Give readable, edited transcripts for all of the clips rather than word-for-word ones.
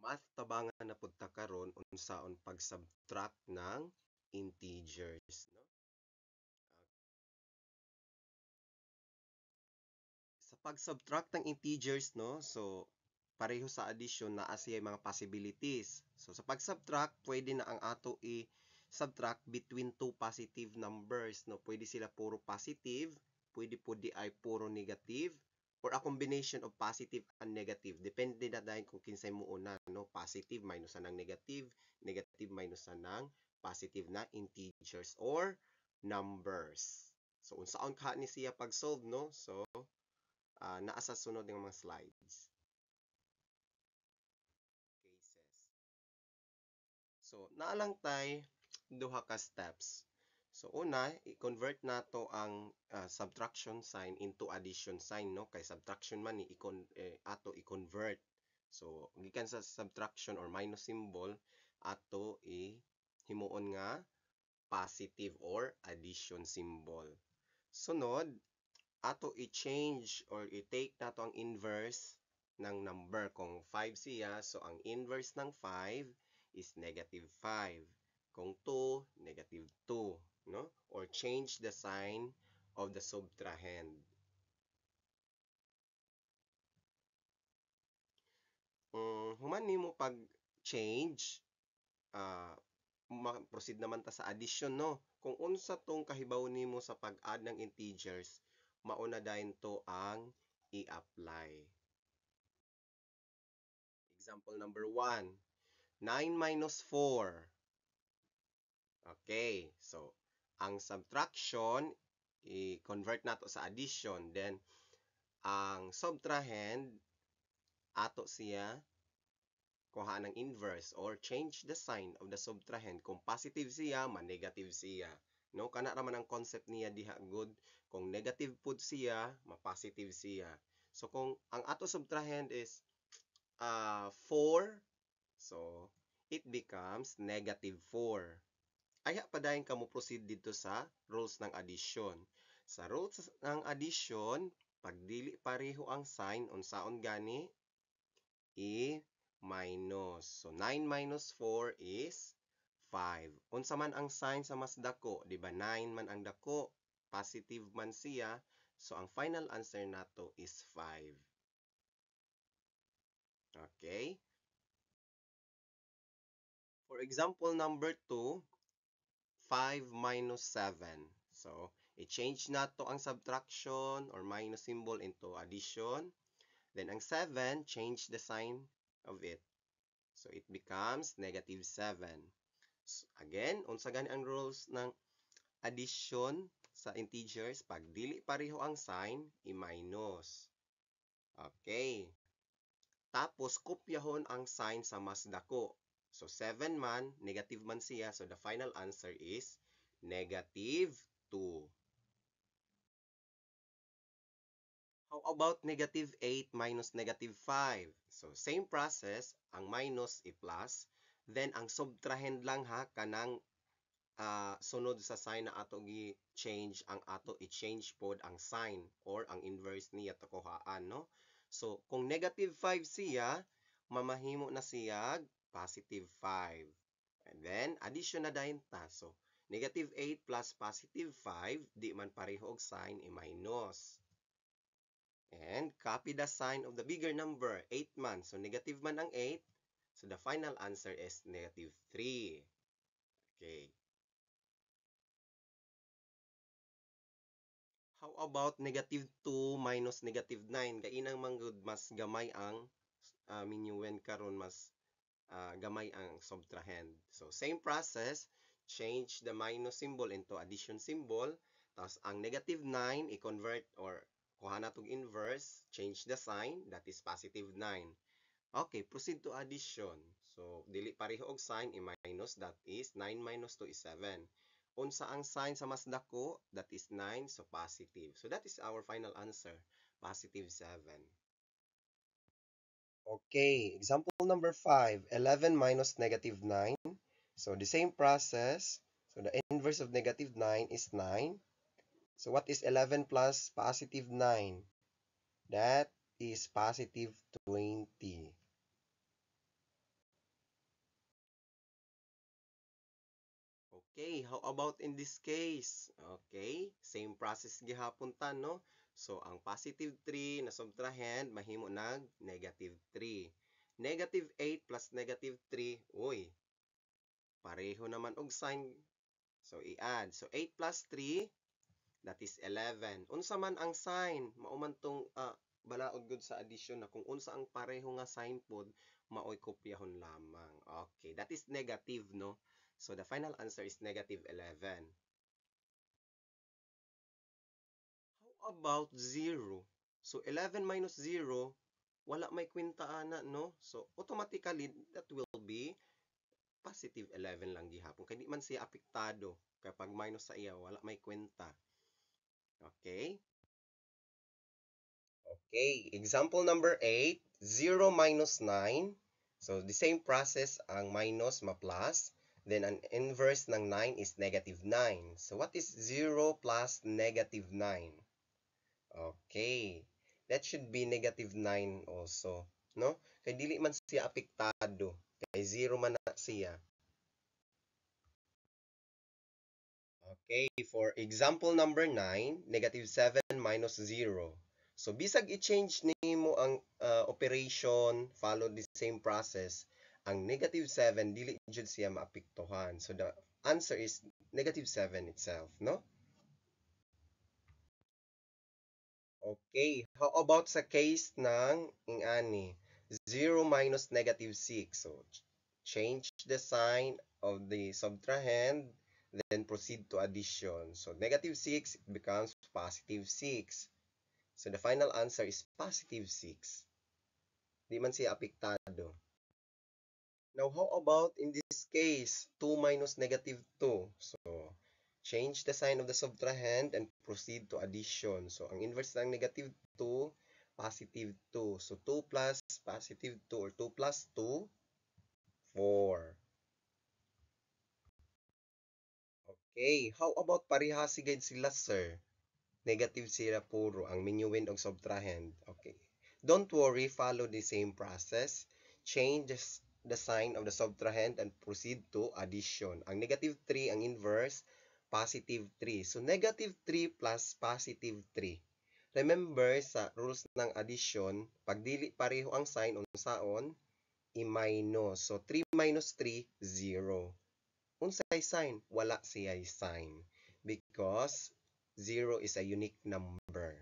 Math tabangan na pud ta karon unsaon pag-subtract ng integers, no? Sa pag-subtract ng integers, no? So pareho sa addition na siya mga possibilities. So sa pag-subtract, pwede na ang ato i-subtract between two positive numbers, no? Pwede sila puro positive, pwede po di ay puro negative, or a combination of positive and negative. Depende na dahil kung kinsay mo una, no? Positive minus ng negative, negative minus ng positive na integers or numbers. So unsaon ka ni siya pag-solve, no? So naa sa sunod ng mga slides. Cases. So naalang tay duha ka steps. So una, i-convert nato ang subtraction sign into addition sign, no? Kay subtraction man ni ato i-convert. So gikan sa subtraction or minus symbol ato himuon nga positive or addition symbol. Sunod, ato i-change or i-take nato ang inverse ng number. Kung 5 siya, so ang inverse ng 5 is negative 5. Kung 2, negative 2. No? Or change the sign of the subtrahend. Human nimo pag-change, proceed naman ta sa addition, no? Kung unsa tong kahibaw nimo sa pag-add ng integers, mauna dayon to ang i-apply. Example number 1, 9 minus 4. Okay, so ang subtraction, i-convert nato sa addition. Then, ang subtrahend, ato siya, kuha ng inverse or change the sign of the subtrahend. Kung positive siya, ma-negative siya. No, kana raman ang concept niya diha good. Kung negative pud siya, ma-positive siya. So kung ang ato subtrahend is 4, so it becomes negative 4. Aya pa dayon ka mo proceed dito sa rules ng addition. Sa rules ng addition, pag dili pareho ang sign, unsaon gani? I-minus. So 9 minus 4 is 5. Unsa man ang sign sa mas dako, di ba? 9 man ang dako, positive man siya. So ang final answer nato is 5. Okay? For example number 2, 5 minus 7. So, i-change nato ang subtraction or minus symbol into addition. Then, ang 7, change the sign of it. So, it becomes negative 7. So, again, unsa gani ang rules ng addition sa integers? Pag dili pareho ang sign, i-minus. Okay. Tapos, kopyahon ang sign sa mas dako. So, 7 man, negative man siya. So, the final answer is negative 2. How about negative 8 minus negative 5? So, same process. Ang minus i-plus. Then, ang subtrahend lang ha, kanang sunod sa sign na ato gi-change, ang ato i-change pod ang sign or ang inverse niya takuhaan, no? So, kung negative 5 siya, mamahimo na siya positive 5. And then, addition na dayon ta. So, negative 8 plus positive 5, di man pareho og sign, i-minus. And copy the sign of the bigger number, 8 man. So, negative man ang 8. So, the final answer is negative 3. Okay. How about negative 2 minus negative 9? Kainang manggod mas gamay ang minuwen karon mas gamay ang subtrahend. So, same process, change the minus symbol into addition symbol. Tapos, ang negative 9, i-convert or kuha na itong inverse, change the sign, that is positive 9. Okay, proceed to addition. So, dili pareho og sign, i-minus, that is 9 minus 2 is 7. Unsa ang sign sa mas dako? That is 9, so positive. So, that is our final answer, positive 7. Okay, example number 5, 11 minus negative 9. So, the same process. So, the inverse of negative 9 is 9. So, what is 11 plus positive 9? That is positive 20. Okay, how about in this case? Okay, same process gihapon ta, no? So, ang positive 3 na subtrahend, mahimo nag negative 3. Negative 8 plus negative 3, uy, pareho naman og sign. So, i-add. So, 8 plus 3, that is 11. Unsa man ang sign? Mauman tong balaod gud sa addition na kung unsa ang pareho nga sign pod, maoy kopyahon lamang. Okay, that is negative, no? So, the final answer is negative 11. How about 0? So, 11 minus 0, wala may kwenta ana, no? So, automatically, that will be positive 11 lang gihapon. Kaya di man siya apektado kapag minus sa iya, wala may kwenta. Okay? Okay, example number 8, 0 minus 9. So, the same process ang minus ma-plus. Then, ang inverse ng 9 is negative 9. So, what is 0 plus negative 9? Okay. That should be negative 9 also. No? Kaya dili man siya apektado. Kaya 0 man na siya. Okay, for example number 9, negative 7 minus 0. So, bisag i-change nimo ang operation, follow the same process, ang negative 7, dili jud siya maapektuhan. So, the answer is negative 7 itself, no? Okay, how about sa case ng ingani? 0 minus negative 6. So, change the sign of the subtrahend, then proceed to addition. So, negative 6 becomes positive 6. So, the final answer is positive 6. Di man siya apektado. Now, how about in this case, 2 minus negative 2? So, change the sign of the subtrahend and proceed to addition. So, ang inverse ng negative 2, positive 2. So, 2 plus positive 2 or 2 plus 2, 4. Okay, how about parihasigid sila, sir? Negative sila puro ang minuwin og subtrahend. Okay. Don't worry, follow the same process. Change the sign of the subtrahend and proceed to addition. Ang negative 3, ang inverse, positive 3. So, negative 3 plus positive 3. Remember, sa rules ng addition, pag dili pareho ang sign, unsaon, i-minus. So, 3 minus 3, 0. Unsay sign? Wala siya'y sign. Because 0 is a unique number.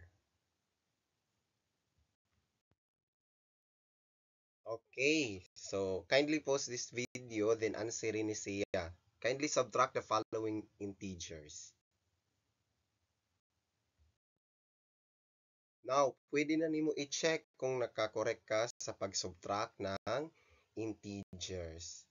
Okay, so kindly pause this video, then answerin ni siya. Kindly subtract the following integers. Now, pwede na nimo i-check kung nakakorek ka sa pag-subtract ng integers.